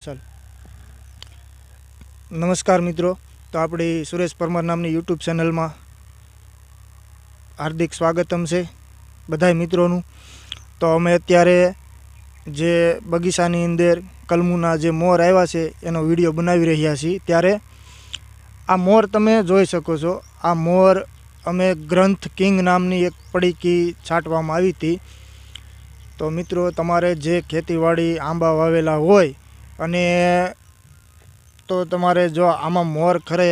ચાલ નમસ્કાર મિત્રો, તો આપણી સુરેશ પરમાર નામની યુટ્યુબ ચેનલમાં હાર્દિક સ્વાગતમ છે બધાય મિત્રોનું। તો અમે અત્યારે જે બગીચાની અંદર કલમુના જે મોર આવ્યા છે એનો વિડીયો બનાવી રહ્યા છીએ। ત્યારે આ મોર તમે જોઈ શકો છો। આ મોર અમે ગ્રંથ કિંગ નામની એક પડીકી છાંટવામાં આવી હતી। તો મિત્રો, તમારે જે ખેતીવાડી આંબા વાવેલા હોય અને તો તમારે જો આમાં મોર ખરે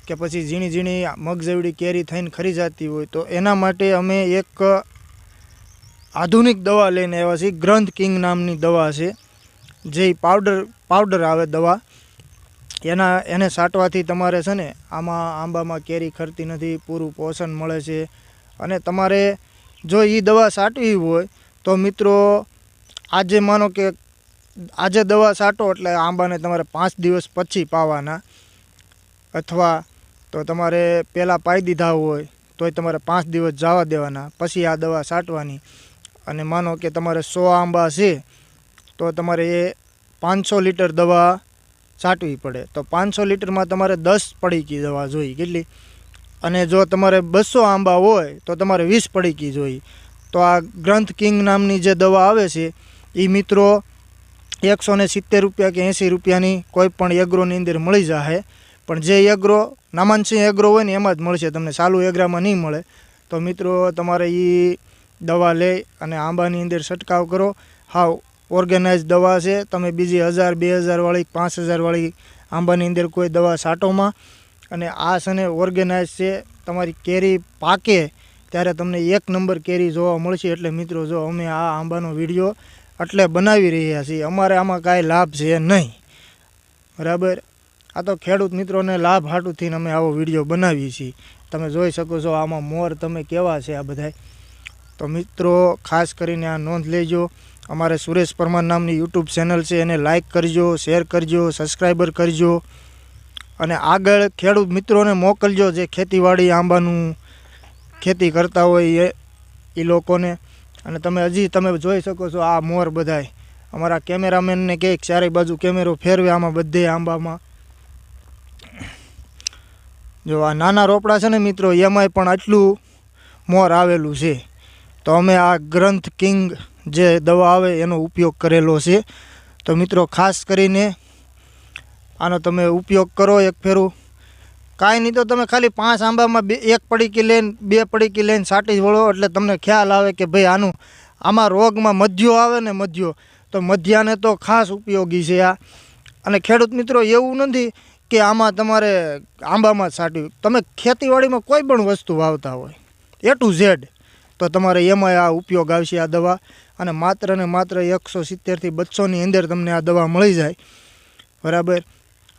કે પછી ઝીણી ઝીણી મગ જેવડી કેરી થઈને ખરી જતી હોય તો એના માટે અમે એક આધુનિક દવા લઈને આવ્યા છીએ। ગ્રંથ કિંગ નામની દવા છે, જે પાવડર આવે દવા, એને છાંટવાથી તમારે છે ને આમાં આંબામાં કેરી ખરતી નથી, પૂરું પોષણ મળે છે। અને તમારે જો એ દવા છાંટવી હોય તો મિત્રો, આજે માનો કે આજે દવા છાંટો એટલે આંબાને તમારે 5 દિવસ પછી પાવાના, અથવા તો તમારે પહેલાં પાઈ દીધા હોય તોય તમારે 5 દિવસ જવા દેવાના, પછી આ દવા છાંટવાની। અને માનો કે તમારે 100 આંબા છે તો તમારે એ 500 લીટર દવા છાંટવી પડે। તો 500 લીટરમાં તમારે 10 પડીકી દવા જોઈએ કેટલી, અને જો તમારે 200 આંબા હોય તો તમારે 20 પડીકી જોઈએ। તો આ ગ્રંથ કિંગ નામની જે દવા આવે છે એ મિત્રો 170 રૂપિયા કે 80 રૂપિયાની કોઈ પણ એગ્રોની અંદર મળી જશે। પણ જે એગ્રો નામાંસિંહ એગ્રો હોય ને એમાં જ મળશે, તમને ચાલુ એગ્રામાં નહીં મળે। તો મિત્રો, તમારે એ દવા લઈ અને આંબાની અંદર છંટકાવ કરો। હાવ ઓર્ગેનાઇઝ દવા છે, તમે બીજી 1000 2000 વાળી 5000 વાળી આંબાની અંદર કોઈ દવા છાંટોમાં। અને આ છે ને ઓર્ગેનાઇઝ છે, તમારી કેરી પાકે ત્યારે તમને 1 નંબર કેરી જોવા મળશે। એટલે મિત્રો, જો અમે આ આંબાનો વિડીયો એટલે બનાવી રહ્યા છીએ, અમારે આમાં કાંઈ લાભ છે નહીં, બરાબર। આ તો ખેડૂત મિત્રોને લાભ હાટુથી અમે આવો વિડીયો બનાવીએ છીએ। તમે જોઈ શકો છો આમાં મોર તમે કેવા છે આ બધાય। તો મિત્રો, ખાસ કરીને આ નોંધ લેજો, અમારે સુરેશ પરમાર નામની યુટ્યુબ ચેનલ છે એને લાઇક કરજો, શેર કરજો, સબસ્ક્રાઈબર કરજો, અને આગળ ખેડૂત મિત્રોને મોકલજો જે ખેતીવાડી આંબાનું ખેતી કરતા હોય એ લોકોને। અને તમે જોઈ શકો છો આ મોર બધાય, અમારા કેમેરામેનને કહે ચારે બાજુ કેમેરો ફેરવે આમાં બધે આંબામાં। જો આ નાના રોપડા છે ને મિત્રો, એમાંય પણ આટલું મોર આવેલું છે। તો અમે આ ગ્રંથ કિંગ જે દવા આવે એનો ઉપયોગ કરેલો છે। તો મિત્રો, ખાસ કરીને આનો તમે ઉપયોગ કરો એક ફેરું, કાંઈ નહીં તો તમે ખાલી 5 આંબામાં 1 પડીકી લઈને 2 પડીકી લઈને છાંટી વળો, એટલે તમને ખ્યાલ આવે કે ભાઈ આમાં રોગમાં મધ્યો આવે ને, મધ્યો, તો મધ્યાને તો ખાસ ઉપયોગી છે આ। અને ખેડૂત મિત્રો, એવું નથી કે આમાં તમારે આંબામાં છાંટ્યું, તમે ખેતીવાડીમાં કોઈ પણ વસ્તુ વાવતા હોય A to Z તો તમારે એમાં આ ઉપયોગ આવશે આ દવા। અને માત્ર ને માત્ર 170 થી 200ની અંદર તમને આ દવા મળી જાય, બરાબર।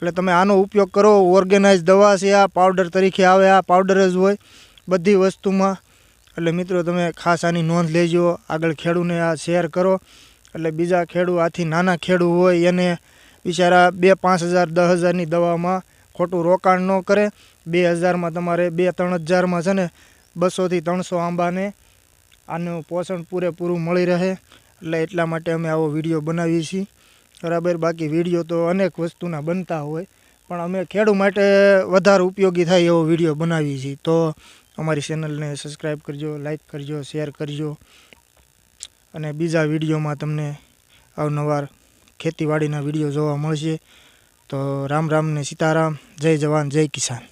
એટલે તમે આનો ઉપયોગ કરો। ઓર્ગેનાઇઝ દવા છે, આ પાવડર તરીકે આવે, આ પાવડર જ હોય બધી વસ્તુમાં। એટલે મિત્રો, તમે ખાસ આની નોંધ લેજો, આગળ ખેડૂને આ શેર કરો, એટલે બીજા આથી નાના ખેડૂ હોય એને બિચારા 2-5000 10,000ની દવામાં ખોટું રોકાણ ન કરે। 2000માં તમારે 2-3 હજારમાં છે ને 200 થી 300 આંબાને આનું પોષણ પૂરેપૂરું મળી રહે। એટલે એટલા માટે અમે આવો વિડીયો બનાવીએ છીએ, બરાબર। બાકી વિડીયો તો અનેક વસ્તુના બનતા હોય, પણ અમે ખેડૂત માટે વધારે ઉપયોગી થાય એવો વિડીયો બનાવીએ છીએ। તો અમારી ચેનલને સબસ્ક્રાઈબ કરજો, લાઈક કરજો, શેર કરજો, અને બીજા વિડીયોમાં તમને અવનવાર ખેતીવાડીના વિડીયો જોવા મળશે। તો રામ રામ ને સીતારામ, જય જવાન જય કિસાન।